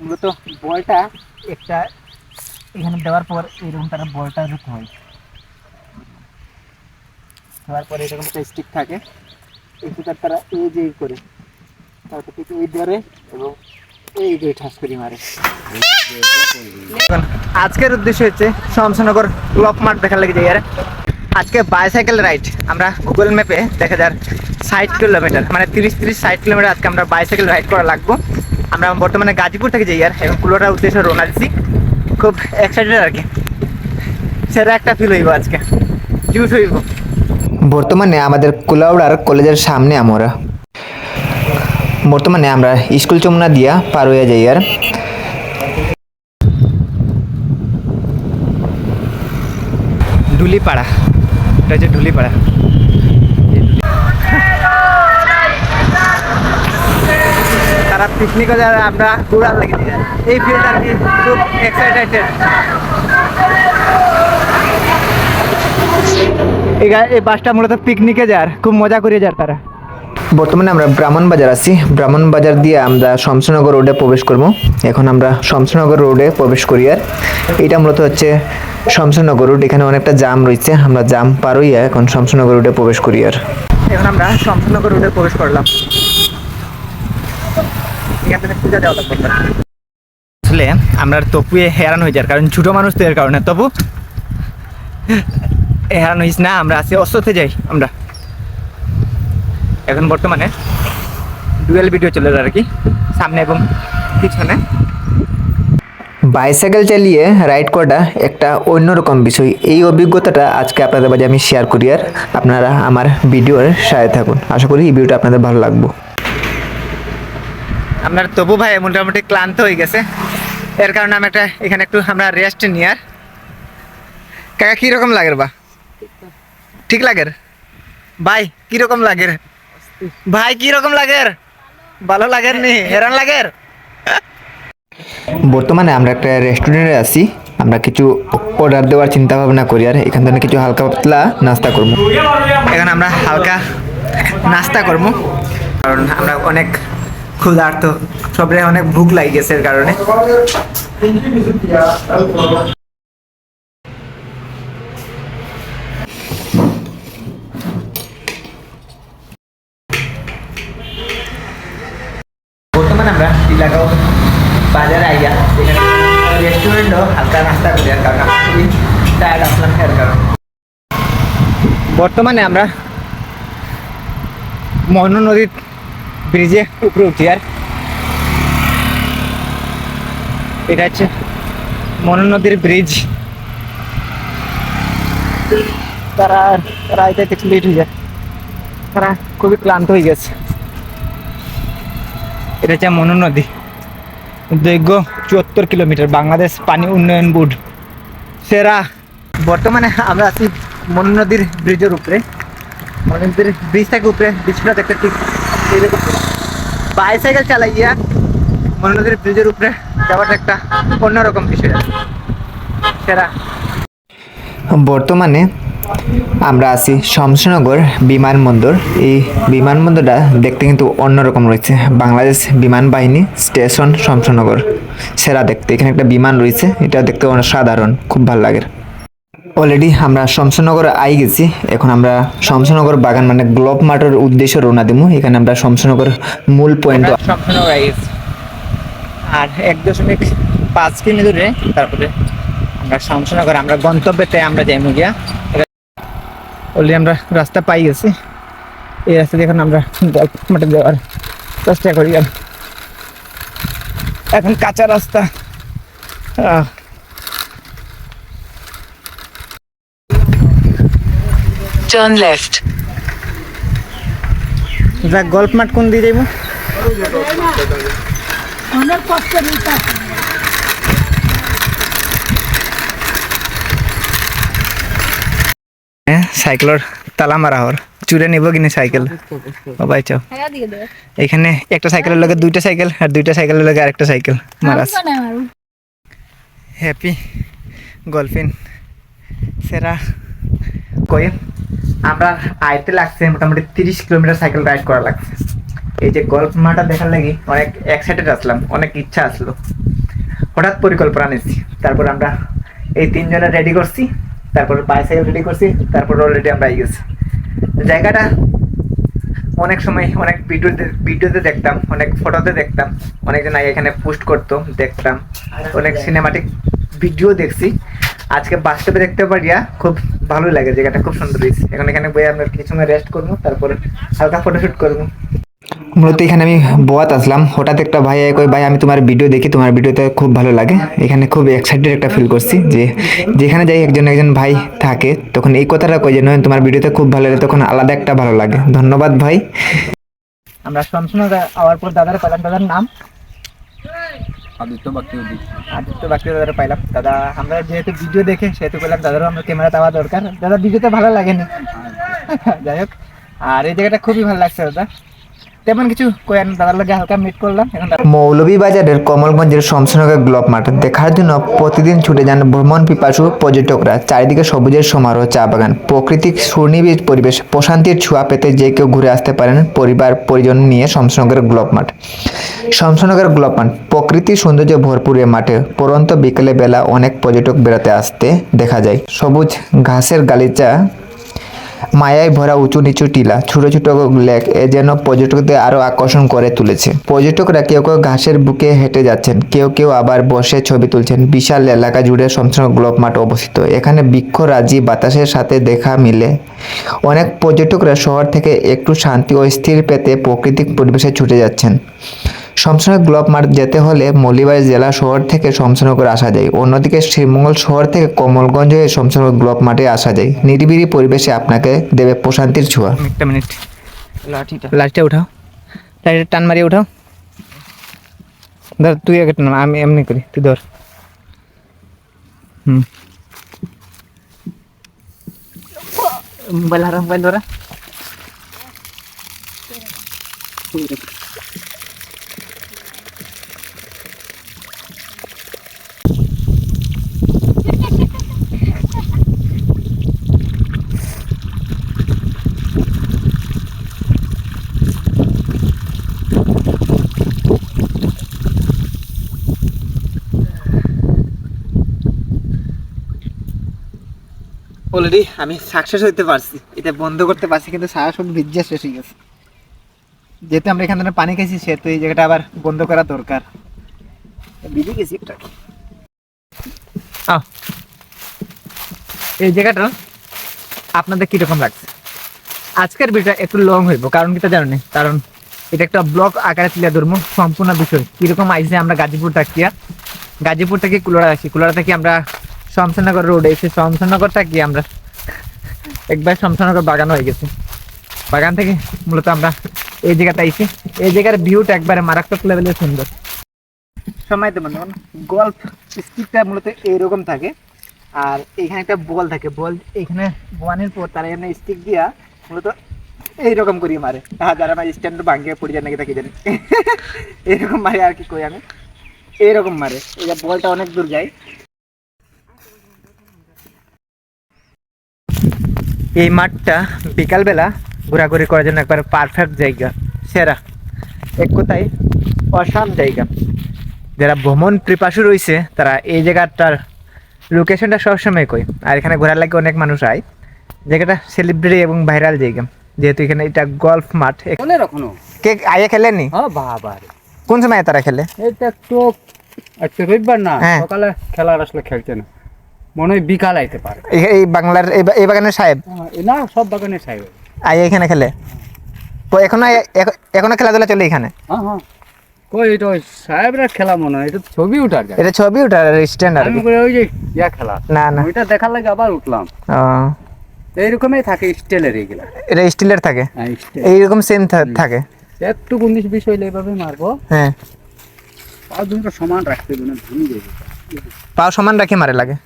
মূলত বলটা একটা এখানে দেওয়ার পর এরকম তারা বলটা দিতে হয়, দেওয়ার পরে এরকম একটা স্টিক থাকে, এই সুতার তারা এই যে করে তারপর থেকে এই ধরে এবং এই যে ঠাস করে মারে। আজকের উদ্দেশ্য হচ্ছে শমশনগর ক্লব মাঠ দেখার লেগে যাই। আর আজকে বাইসাইকেল রাইড আমরা গুগল ম্যাপে দেখা যার 60 কিলোমিটার, মানে 30-60 কিলোমিটার আজকে আমরা বাইসাইকেল রাইড করা লাগবো। আমরা বর্তমানে গাজীপুর থেকে যাই আর এবং কুলোটার উদ্দেশ্যে রওনা দিচ্ছি। খুব এক্সাইটেড আর কি, সেটা একটা ফিল হইব আজকে, জুস হইব। বর্তমানে আমাদের কুলাউড়ার কলেজের সামনে আমরা স্কুল চমুনা দিয়া পার হয়ে যাই। আর ঢুলিপাড়া, এটা হচ্ছে ঢুলিপাড়া। তারা পিকনিক আমরা ঘুরার লাগে এই ফিল্ড আর কি, খুব এক্সাইটেড। এই বাসটা মূলত পিকনিকে যার, খুব মজা করে যার তারা। বর্তমানে আমরা ব্রাহ্মণবাজার আছি, ব্রাহ্মণবাজার দিয়ে আমরা শমশনগর রোডে প্রবেশ করব। এখন আমরা শমশনগর রোডে প্রবেশ করি। আর এটা মূলত হচ্ছে শমশনগর রোড, এখানে অনেকটা জাম রয়েছে, আমরা জাম পার হইয়া এখন শমশনগর রোডে প্রবেশ করি। আর এখন আমরা শমশনগর রোডে প্রবেশ করলাম, এখান থেকে পূজা দেওয়া লাগবে। আসলে আমরা তপুয়ে হেরান হয়ে যার কারণ ছোটো মানুষ তো, এর কারণে তবু হেরান হইস না, আমরা আছি অস্বতে যাই। আমরা এখন বর্তমানে ডুয়েল ভিডিও চলে যায় আর কি, সামনে এবং পিছনে। বাইসাইকেল চালিয়ে রাইড করাটা একটা অন্যরকম বিষয়। এই অভিজ্ঞতাটা আজকে আপনাদের মাঝে আমি শেয়ার করি। আর আপনারা আমার ভিডিওর সাথে থাকুন, আশা করি এই ভিডিওটা আপনাদের ভালো লাগবে। আপনার তবু ভাই মোটামুটি ক্লান্ত হয়ে গেছে, এর কারণে আমি এখানে একটু আমরা রেস্ট নিই। আর কাকা কীরকম লাগে বা? ঠিক লাগে ভাই? কীরকম লাগে ভাই? কীরকম লাগে? ভালো লাগে নি? হেরান লাগে? বর্তমানে আমরা একটা রেস্টুরেন্টে আছি, আমরা কিছু অর্ডার দেওয়ার চিন্তা ভাবনা করি। আর এখান থেকে কিছু হালকা পাতলা নাস্তা করবো। এখন আমরা হালকা নাস্তা করবো, কারণ আমরা অনেক ক্ষুধার্ত, সবাই অনেক ভুক লাগে গেছে এর কারণে। বর্তমানে আমরা টিলাগাঁও বাজারে আইয়া এখানে রেস্টুরেন্টও হালকা নাস্তা করি, আর কারণ আমরা খুবই টায়ার্ড আসলাম এর কারণে। বর্তমানে আমরা মোহনা নদীর ব্রিজে উপরে উঠি। আর এটা হচ্ছে মোহনা নদীর ব্রিজ। তারা আইতে একটু লেট হয়ে যায়, তারা খুবই ক্লান্ত হয়ে গেছে। এটা হচ্ছে মোহনা নদী, দৈর্ঘ্য 74 কিলোমিটার, বাংলাদেশ পানি উন্নয়ন বোর্ড সেরা। বর্তমানে আমরা আছি মোহনা নদীর ব্রিজের উপরে, মোহনা নদীর ব্রিজ থেকে উপরে ব্রিজটা দেখতে ঠিক এইরকম। বাইসাইকেল চালাইয়া মোহনা নদীর ব্রিজের উপরে যাওয়াটা একটা অন্যরকম বিষয় সেরা। বর্তমানে আমরা আছি শমশনগর বিমানবন্দর। এই বিমানবন্দরটা দেখতে কিন্তু অন্যরকম রয়েছে, বাংলাদেশ বিমান বাহিনী স্টেশন শমশনগর, সেরা দেখতে। এখানে একটা বিমান রয়েছে, এটা দেখতে অসাধারণ, খুব ভালো লাগে। অলরেডি আমরা শমশনগর আই গেছি, এখন আমরা শমশনগর বাগান মানে গ্লোব মাঠের উদ্দেশ্যে রওনা দেবো। এখানে আমরা শমশনগর মূল পয়েন্ট শমশনগর আই গেছি, আর 1.5 কিমি দূরে তারপরে আমরা শমশনগর, আমরা গন্তব্যতে আমরা যাইমু গিয়া। অলরেডি আমরা রাস্তা পাই গেছি, এই রাস্তা দিয়ে এখন আমরা গল্প মাঠে যাওয়ার চেষ্টা করি। আর এখন কাঁচা রাস্তা, Turn left. গল্প মাঠ কোন দিয়ে যাইব? সাইকেলের তালা মারা হর চুরে নিব কিনে সাইকেল বাবাই চাও। এখানে একটা সাইকেলের লগে দুইটা সাইকেল, আর দুইটা সাইকেলের লগে আরেকটা সাইকেল মারাস। হ্যাপি গলফিন সেরা কই আমরা আইতে লাগছে মোটামুটি 30 কিলোমিটার সাইকেল রাইড করা লাগছে। এই যে গল্ফ মাঠটা দেখার লাগি অনেক এক্সাইটেড আসলাম, অনেক ইচ্ছা আসলো। হঠাৎ পরিকল্পনা নিচ্ছি, তারপর আমরা এই তিনজনে রেডি করছি, তারপর বাইসাইকেল রেডি করছি, তারপর অলরেডি আমরা গেছি। জায়গাটা অনেক সময় অনেক ভিডিওতে দেখতাম, অনেক ফটোতে দেখতাম, অনেকজন আগে এখানে পোস্ট করতো, দেখতাম, অনেক সিনেমাটিক ভিডিও দেখছি। আজকে বাস্তবে দেখতে পারিয়া খুব ভালোই লাগে, জায়গাটা খুব সুন্দর হয়েছে। এখন এখানে বই আমরা কিছু সময় রেস্ট করবো, তারপরে হালকা ফটোশুট করবো। মূলত এখানে আমি বোয়াত আসলাম, হঠাৎ একটা ভাই কই ভাই আমি তোমার ভিডিও দেখি, তোমার ভিডিওতে খুব ভালো লাগে। এখানে খুব এক্সাইটেড একটা ফিল করছি যে যেখানে যাই একজন ভাই থাকে, তখন এই কথাটা কই যে নয় তোমার ভিডিওতে খুব ভালো লাগে, তখন আলাদা একটা ভালো লাগে। ধন্যবাদ ভাই। আমরা শমশনগর আওয়ার পর দাদার পেলাম, দাদার নাম আদিত্য বাকি দাদার পাইলাম। দাদা আমরা যেহেতু ভিডিও দেখে সেহেতু পেলাম দাদারও আমরা ক্যামেরাতে আওয়া দরকার। দাদা ভিডিওতে ভালো লাগেনি, যাই হোক। আর এই জায়গাটা খুবই ভালো লাগছে দাদা, তেমন কিছু কয়েন দাদার লগে হালকা মিট করলাম। এখন মৌলভীবাজারের কমলগঞ্জের শমশনগর গ্লোব মাঠ দেখার জন্য প্রতিদিন ছুটে যান ভ্রমণ পিপাসু পর্যটকরা। চারিদিকে সবুজের সমারোহ, চা বাগান, প্রাকৃতিক সুনিবিড় পরিবেশ, প্রশান্তির ছোঁয়া পেতে যে কেউ ঘুরে আসতে পারেন পরিবার পরিজন নিয়ে শমশনগর গ্লোব মাঠ। শমশনগর গ্লোব মাঠ প্রকৃতির সৌন্দর্য ভরপুর এ মাঠে পরন্ত বিকেলে বেলা অনেক পর্যটক বেড়াতে আসতে দেখা যায়। সবুজ ঘাসের গালিচা, মায়ায় ভরা উঁচু নিচু টিলা, ছোট ছোট লেক এ যেন পর্যটকদের আরো আকর্ষণ করে তুলেছে। পর্যটকরা কেউ কেউ ঘাসের বুকে হেঁটে যাচ্ছেন, কেউ কেউ আবার বসে ছবি তুলছেন। বিশাল এলাকা জুড়ে শমশনগর গ্লোব মাঠ অবস্থিত। এখানে বৃক্ষরাজি বাতাসের সাথে দেখা মিলে। অনেক পর্যটকরা শহর থেকে একটু শান্তি ও স্থির পেতে প্রাকৃতিক পরিবেশে ছুটে যাচ্ছেন। শমশনগর গ্লোব মাঠ যেতে হলে মৌলভীবাজার জেলা শহর থেকে শমশনগর আসা যায়, অন্যদিকে শ্রীমঙ্গল শহর থেকে কমলগঞ্জ হয়ে শমশনগর গ্লোব মাঠে আসা যায়। নিরিবিলি পরিবেশে আপনাকে দেবে প্রশান্তির ছোঁয়া। একটা মিনিট, লাঠিটা উঠাও, লাঠিটা টান মারিয়ে উঠাও। ধর তুই আগে টান, আমি এমনি করি, তুই ধর। মোবাইল হারা, মোবাইল ধরা। অলরেডি আমি সাকসেস হইতে পারছি, এটা বন্ধ করতে পারছি, কিন্তু সারা সব ভিজে শেষ হয়ে গেছে। যেহেতু আমরা এখান থেকে পানি খেয়েছি, সেহেতু এই জায়গাটা আবার বন্ধ করা দরকার। ভিজে গেছি একটা। এই জায়গাটা আপনাদের কিরকম লাগছে? আজকের ভিডিওটা একটু লং হইব, কারণ কি তা জানেন, কারণ এটা একটা ব্লগ আকারে তুলে ধরবো সম্পূর্ণ বিষয় কিরকম আইসে। আমরা গাজীপুর থেকে কুলাড়া আসি, কুলাড়া থেকে আমরা শমশনগর রোডে এসে শমশনগর থাকি আমরা একবার শমশনগর বাগান হয়ে গেছে। বাগান থেকে মূলত আমরা এই জায়গাটা আইসি। এই জায়গার ভিউটা একবারে মারাত্মক লেভেলের সুন্দর। সময় তো মানে গল্ফ স্টিকটা মূলত এইরকম থাকে, আর এখানে একটা বল থাকে, বল এখানে বোয়ানোর পর তারা এখানে স্টিক দিয়া মূলত এইরকম করি মারে। যারা আমার স্ট্যান্ড ভাঙ্গে পড়ে যায় নাকি তাকে জানি এরকম মারে, আর কি কই আমি, এইরকম মারে। এই বলটা অনেক দূর যায়। এই মাঠটা বিকালবেলা ঘোরাঘুরি করার জন্য একবার পারফেক্ট জায়গা, সেরা, এক কথায় অসাম জায়গা। যারা ভ্রমণ পিপাসু রয়েছে তারা এই জায়গাটার লোকেশনটা সবসময় কই। আর এখানে ঘোরার লাগে অনেক মানুষ আয়। জায়গাটা সেলিব্রিটি এবং ভাইরাল জায়গা, যেহেতু এখানে এটা গল্ফ মাঠ। কে আয়ে খেলেনি? বাবা কোন সময় তারা খেলে? এটা তো আজকে রবিবার না, হ্যাঁ। সকালে খেলার আসলে খেলছে না, মনে হয় বিকাল আইতে পারে। এই বাংলার এই বাগানের সাহেব না, সব বাগানে সাহেব আয়ে এখানে খেলে। তো এখনো খেলাধুলা চলে এখানে? হ্যাঁ। কই এটা ওই সাহেবরা খেলা মনে হয়, এটা তো ছবি উঠার যায়। এটা ছবি ওঠার স্ট্যান্ড আর আমি কি। কই ওই যে ইয়া খেলা, না না, ওইটা দেখার লাগে আবার উঠলাম। ও এইরকমই থাকে স্টিলের এইগুলা। এটা স্টিলের থাকে, হ্যাঁ স্টিল এইরকম সেম থাকে। একটু 19-20 হইলে এইভাবে মারবো, হ্যাঁ, পা দুটো সমান রাখতে হবে না, ভেঙে যাবে। পাও সমান রাখি মারে লাগে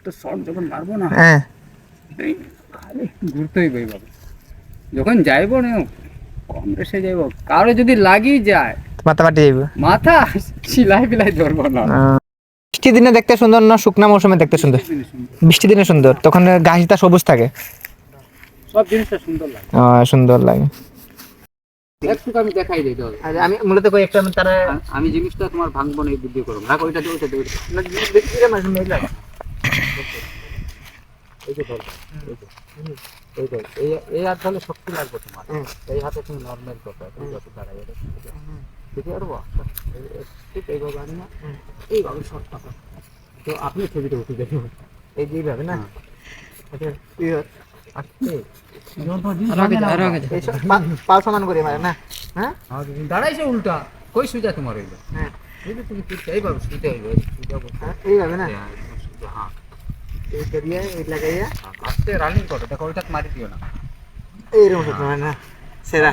তো শর্ট যখন মারবো না, হ্যাঁ। এই খালি একটু ঘুরতে হইবে এইভাবে। যখন যাইবো না কম রেসে যাইবো, কারো যদি লাগি যায় মাথা ফাটি যাইব। মাথা সিলাই বিলাই ধরবো না। বৃষ্টি দিনে দেখতে সুন্দর না শুকনা মৌসুমে দেখতে সুন্দর? বৃষ্টি দিনে সুন্দর, তখন ঘাসটা সবুজ থাকে, সব জিনিসটা সুন্দর লাগে। সুন্দর লাগে। একটু আমি দেখাই দিই তো। আর আমি মূলত কই একটা তারা আমি জিনিসটা তোমার ভাঙবো না, এই বুদ্ধি করবো না, ওইটা দিয়ে ওইটা দিয়ে এই যে ধরো, এই ধরো, এই হাত ধরলে শক্তি লাগবে তোমার, এই হাতে তুমি নর্মাল করবে, তুমি যত দাঁড়াই এটা দেখতে পারবো, ঠিক এইভাবে আনি না, এইভাবে শর্টটা তো আপনি ছবিটা উঠে দেখুন, এই যে এইভাবে না আচ্ছা পাল সমান করে মারে না হ্যাঁ দাঁড়াইছে উল্টা, কই সুজা তোমার হইলো, হ্যাঁ এই যে তুমি এইভাবে সুজা হইলো, সুজা বলতে এইভাবে না হ্যাঁ, এইটা দিয়ে এই লাগাইয়া আস্তে রানিং করো, দেখো ওইটা মারি দিও না। এইরকম করতে হয় না সেরা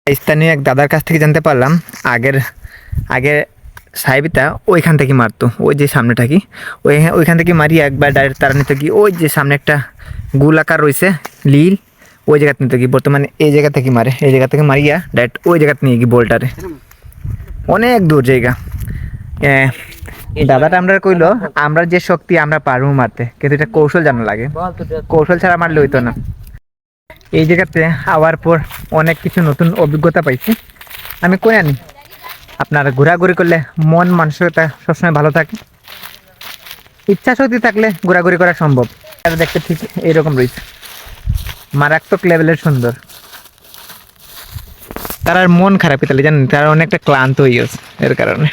স্থানীয় এক দাদার কাছ থেকে জানতে পারলাম আগের আগে সাহেবিতা ওইখান থেকে মারতো, ওই যে সামনেটা কি ওইখান থেকে মারিয়ে একবার ডাইরেক্ট তারা নিতে কি ওই যে সামনে একটা গোলাকার রয়েছে লীল, ওই জায়গাতে নিতে কি বর্তমানে এই জায়গা থেকে মারে, এই জায়গা থেকে মারিয়া ডাইরেক্ট ওই জায়গাতে নিয়ে গিয়ে বলটারে অনেক দূর জায়গা। দাদাটা আমরা কইলো আমরা যে শক্তি আমরা পারবো মারতে, কিন্তু এটা কৌশল জানা লাগে, কৌশল ছাড়া মারলে হইতো না। এই জায়গাতে আওয়ার পর অনেক কিছু নতুন অভিজ্ঞতা পাইছি। আমি কই আনি আপনার ঘোরাঘুরি করলে মন মানসিকতা সবসময় ভালো থাকে, ইচ্ছা শক্তি থাকলে ঘোরাঘুরি করা সম্ভব। আর দেখতে ঠিক এইরকম রয়েছে, মারাত্মক লেভেলের সুন্দর। তার আর মন খারাপ তাহলে জানেন, তারা অনেকটা ক্লান্ত হয়ে গেছে এর কারণে।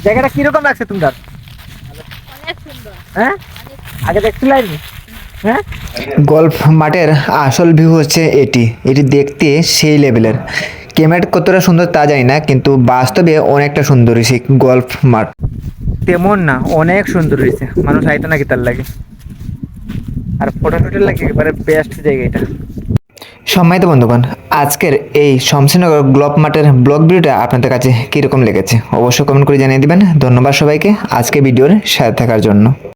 জায়গাটা কিরকম লাগছে তোমার অনেক সুন্দর। হ্যাঁ আগে দেখছিলাই হ্যাঁ গল্ফ মাঠের আসল ভিউ হচ্ছে এটি, এটি দেখতে সেই লেভেলের। ক্যামেরা কতটা সুন্দর তা জানি না, কিন্তু বাস্তবে অনেকটা সুন্দর হয়েছে গল্ফ মাঠ। তেমন না অনেক সুন্দর হয়েছে, মানুষ আইতো নাকি তার লাগে, আর ফটো টুটের লাগে একেবারে বেস্ট জায়গা এটা। সম্মানিত বন্ধুগণ, আজকের এই শমশেরনগর গল্ফ মাঠের ব্লগ ভিডিওটা আপনাদের কাছে কীরকম লেগেছে অবশ্যই কমেন্ট করে জানিয়ে দিবেন। ধন্যবাদ সবাইকে আজকে ভিডিওর সাথে থাকার জন্য।